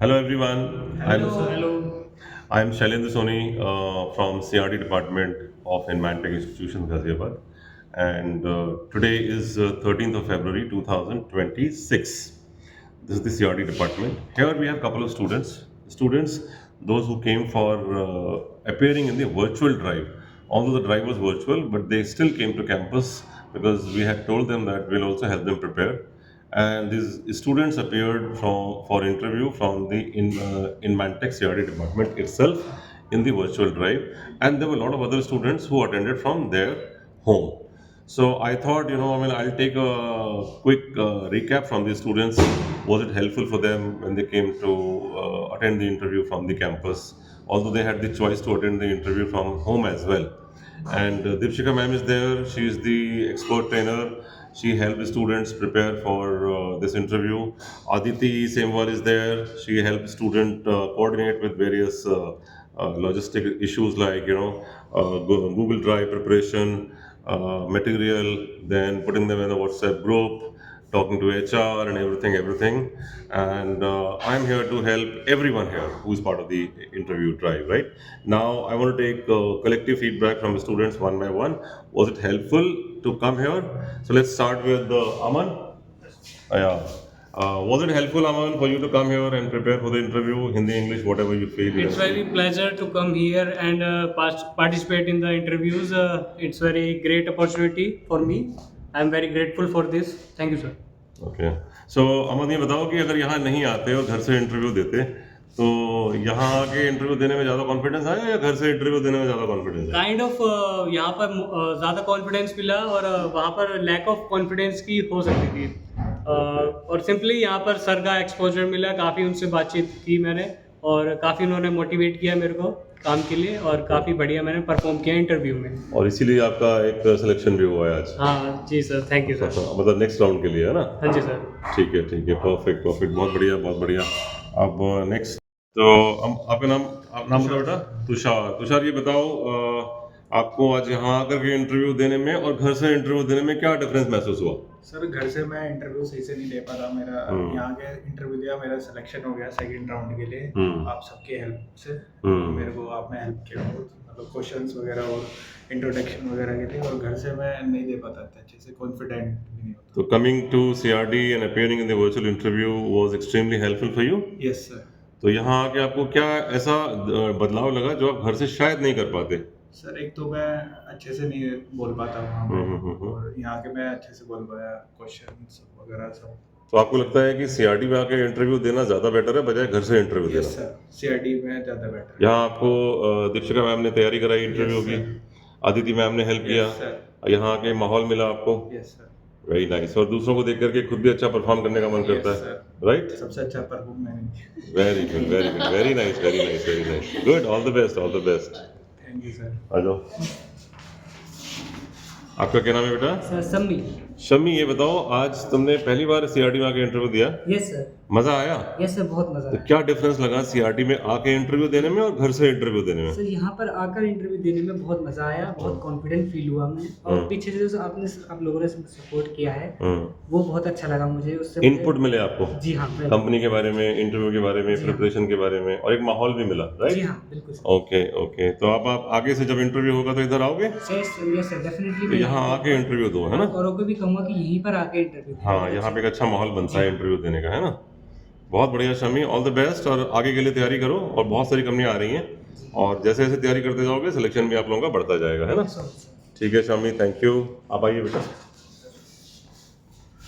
Hello everyone. I'm Hello. Hello. I'm Shailendra Soni from CRD Department of Enmantech Institution, Ghaziabad, and today is 13th of February 2026. This is the CRD department. Here we have a couple of students, those who came for appearing in the virtual drive. Although the drive was virtual, but they still came to campus because we had told them that we'll also help them prepare. And these students appeared for interview from the in Mantech CRD department itself in the virtual drive, and there were a lot of other students who attended from their home. So I thought, I'll take a quick recap from the students. Was it helpful for them when they came to attend the interview from the campus? Although they had the choice to attend the interview from home as well. And Dipshika ma'am is there. She is the expert trainer. She helped the students prepare for this interview. Aditi Semwal is there. She helped student coordinate with various logistic issues like Google Drive preparation, material, then putting them in a WhatsApp group, talking to HR and everything. And I'm here to help everyone here who is part of the interview drive, right? Now, I want to take collective feedback from the students one by one. Was it helpful to come here? So let's start with Aman. Yeah. Was it helpful, Aman, for you to come here and prepare for the interview, Hindi, English, whatever you feel? It's very pleasure to come here and participate in the interviews. It's very great opportunity for me. I'm very grateful for this. Thank you, sir. Okay so Aman ये बताओ कि अगर यहाँ नहीं आते और घर से इंटरव्यू देते तो यहाँ आके इंटरव्यू देने में ज़्यादा कॉन्फिडेंस आया या घर से इंटरव्यू देने में ज़्यादा कॉन्फिडेंस आया? काइंड ऑफ यहाँ पर ज़्यादा कॉन्फिडेंस मिला और वहाँ पर लैक ऑफ कॉन्फिडेंस की हो सकती थी। और सिंपली यहाँ पर सर का एक्सपोजर मिला, काफ़ी उनसे बातचीत की मैंने और काफ़ी उन्होंने मोटिवेट किया मेरे को काम के लिए और काफ़ी बढ़िया मैंने परफॉर्म किया इंटरव्यू में। और इसीलिए आपका एक सिलेक्शन भी हुआ है आज। हाँ जी सर, थैंक यू सर। मतलब नेक्स्ट राउंड के लिए है ना? हाँ जी सर। ठीक है, परफेक्ट परफेक्ट, बहुत बढ़िया बहुत बढ़िया। अब नेक्स्ट तो आपका नाम बताओ बेटा। तुषार। तुषार ये बताओ, आपको आज यहाँ आकर के इंटरव्यू देने में और घर से इंटरव्यू देने में क्या डिफरेंस महसूस हुआ? सर घर से मैं इंटरव्यू सही से नहीं दे पाता। मेरा यहाँ के इंटरव्यू दिया, मेरा सिलेक्शन हो गया सेकंड राउंड के लिए आप सबके हेल्प से। मेरे को आपने हेल्प किया बहुत, मतलब क्वेश्चंस वगैरह और इंट्रोडक्शन वगैरह के लिए। और घर से मैं नहीं दे पाता था अच्छे से, कॉन्फिडेंट नहीं होता। तो coming to CRD and appearing in the virtual interview was extremely helpful for you? Yes sir. तो यहाँ आके आपको क्या ऐसा बदलाव लगा जो आप घर से शायद नहीं कर पाते? सर एक तो मैं अच्छे से नहीं बोल पाता वहाँ पे, और यहाँ के मैं अच्छे से बोल पाया, क्वेश्चंस वगैरह सब। तो आपको लगता है कि सीआरडी में आके इंटरव्यू देना ज़्यादा बेटर है बजाय घर से इंटरव्यू देना? यस सर, सीआरडी में ज़्यादा बेटर। यहाँ आपको दीक्षिका मैम ने तैयारी कराई इंटरव्यू की, अदिति मैम ने हेल्प किया, यहाँ आके माहौल मिला आपको। Yes sir. Very nice. और दूसरों को देख करके खुद भी अच्छा परफॉर्म करने का मन करता है, राइट? सबसे अच्छा परफॉर्म मैंने। Very good very good, very nice very nice very nice, good, all the best all the best. Thank you sir. आ जाओ। आपका क्या नाम है बेटा? सर सम्मी। शम्मी ये बताओ, आज तुमने पहली बार सीआरडी में आके इंटरव्यू दिया? Yes sir. मजा आया? यस सर, बहुत मजा तो आया। क्या डिफरेंस लगा सीआरडी में आके इंटरव्यू देने में और घर से इंटरव्यू देने में? सर यहाँ पर आकर इंटरव्यू देने में बहुत मजा आया, बहुत कॉन्फिडेंट फील हुआ मैं। और पीछे से जो आप लोगों ने सपोर्ट किया है वो बहुत अच्छा लगा मुझे। उससे इनपुट मिले आपको? जी हाँ, कंपनी के बारे में, इंटरव्यू के बारे में, प्रिपरेशन के बारे में, और एक माहौल भी मिला, राइट? जी हाँ बिल्कुल सर। ओके ओके, तो आप आगे से जब इंटरव्यू होगा तो इधर आओगे? Yes sir, definitely. तो यहाँ आके इंटरव्यू दो, है ना? औरों को भी कहूँगा कि यहीं पर आके इंटरव्यू। हाँ, यहाँ पे एक अच्छा माहौल बनता है इंटरव्यू देने का, है ना? बहुत बढ़िया शमी, ऑल द बेस्ट, और आगे के लिए तैयारी करो। और बहुत सारी कंपनियां आ रही हैं और जैसे जैसे तैयारी करते जाओगे सिलेक्शन भी आप लोगों का बढ़ता जाएगा, है ना? ठीक है शमी, थैंक यू। आप आइए बेटा।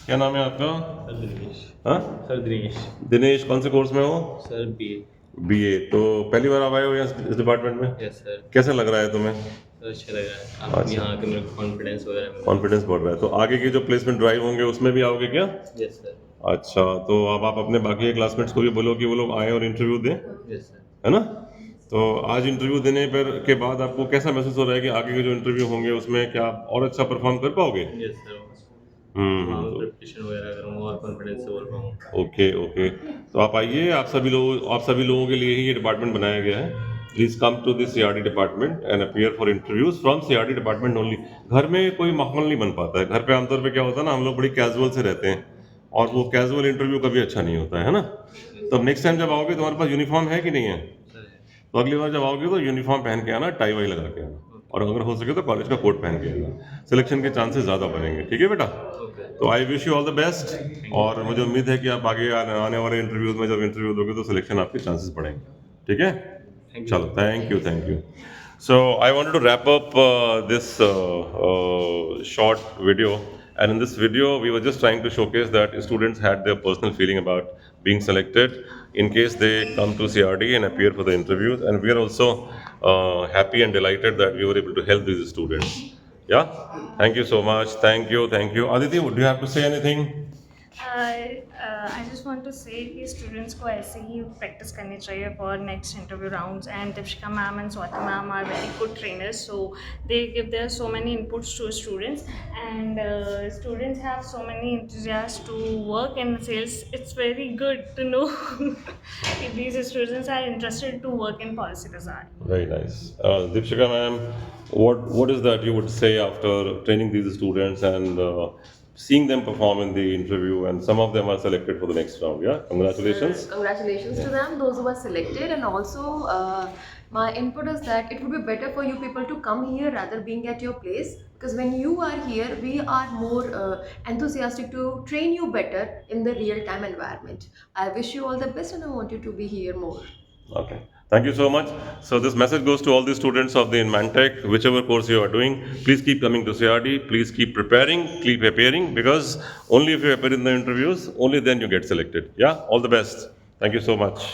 क्या नाम है आपका? सर दिनेश। हाँ सर दिनेश। दिनेश, कौन से कोर्स में हो? Sir BA. बीए। तो पहली बार आप आए हो यहाँ इस डिपार्टमेंट में? Yes sir. कैसा लग रहा है तुम्हें? सर अच्छा लग रहा है, आप यहाँ आके मेरे को कॉन्फिडेंस वगैरह मिला। कॉन्फिडेंस बढ़ रहा है। तो आगे के जो प्लेसमेंट ड्राइव होंगे उसमें भी आओगे क्या? Yes sir. अच्छा, तो अब आप अपने बाकी के क्लासमेट्स को भी बोलो कि वो लोग आए और इंटरव्यू दें, यस सर। है ना? तो आज इंटरव्यू देने पर के बाद आपको कैसा महसूस हो रहा है कि आगे के जो इंटरव्यू होंगे उसमें क्या आप और अच्छा परफॉर्म कर पाओगे? Yes sir. हम्म। प्रिपरेशन वगैरह करूँगा और कॉन्फिडेंस से बोल पाऊँगा। ओके ओके, तो आप आइए। आप सभी लोगों के लिए ही ये डिपार्टमेंट बनाया गया है। Please come to this CRD department and appear for interviews from CRD department only. घर में कोई माहौल नहीं बन पाता है। घर पे आमतौर पे क्या होता है ना, हम लोग बड़ी कैजुअल से रहते हैं और वो कैजुअल इंटरव्यू कभी अच्छा नहीं होता है ना। तो नेक्स्ट टाइम जब आओगे तुम्हारे पास यूनिफॉर्म है कि नहीं है? तो अगली बार जब आओगे तो यूनिफॉर्म पहन के आना, टाई वाई लगा के आना, और अगर हो सके तो कॉलेज का कोट पहन के आना। सिलेक्शन के चांसेस ज़्यादा बनेंगे, ठीक है बेटा? तो I wish you all the best, और मुझे उम्मीद है कि आप आगे आने वाले इंटरव्यूज में जब इंटरव्यू दोगे तो सिलेक्शन आपके चांसेस बढ़ेंगे, ठीक है? चलो, thank you. So I wanted to wrap up this short video, and in this video we were just trying to showcase that students had their personal feeling about being selected in case they come to CRD and appear for the interviews, and we are also happy and delighted that we were able to help these students. Yeah, thank you so much. Thank you. Aditi, would you have to say anything? I just want to say कि students को ऐसे ही practice करनी चाहिए for next interview rounds, and Deepika ma'am and Swati ma'am are very good trainers, so they give their so many inputs to students, and students have so many enthusiasm to work in sales. It's very good to know if these students are interested to work in Policy Bazaar. Very nice. Deepshika ma'am, what is that you would say after training these students and seeing them perform in the interview, and some of them are selected for the next round? Yeah, congratulations. Congratulations to them, those who are selected, and also my input is that it would be better for you people to come here rather being at your place, because when you are here we are more enthusiastic to train you better in the real time environment. I wish you all the best and I want you to be here more. Okay, thank you so much. So this message goes to all the students of the Inmantech, whichever course you are doing. Please keep coming to CRD. Please keep preparing, keep appearing, because only if you appear in the interviews, only then you get selected. Yeah, all the best. Thank you so much.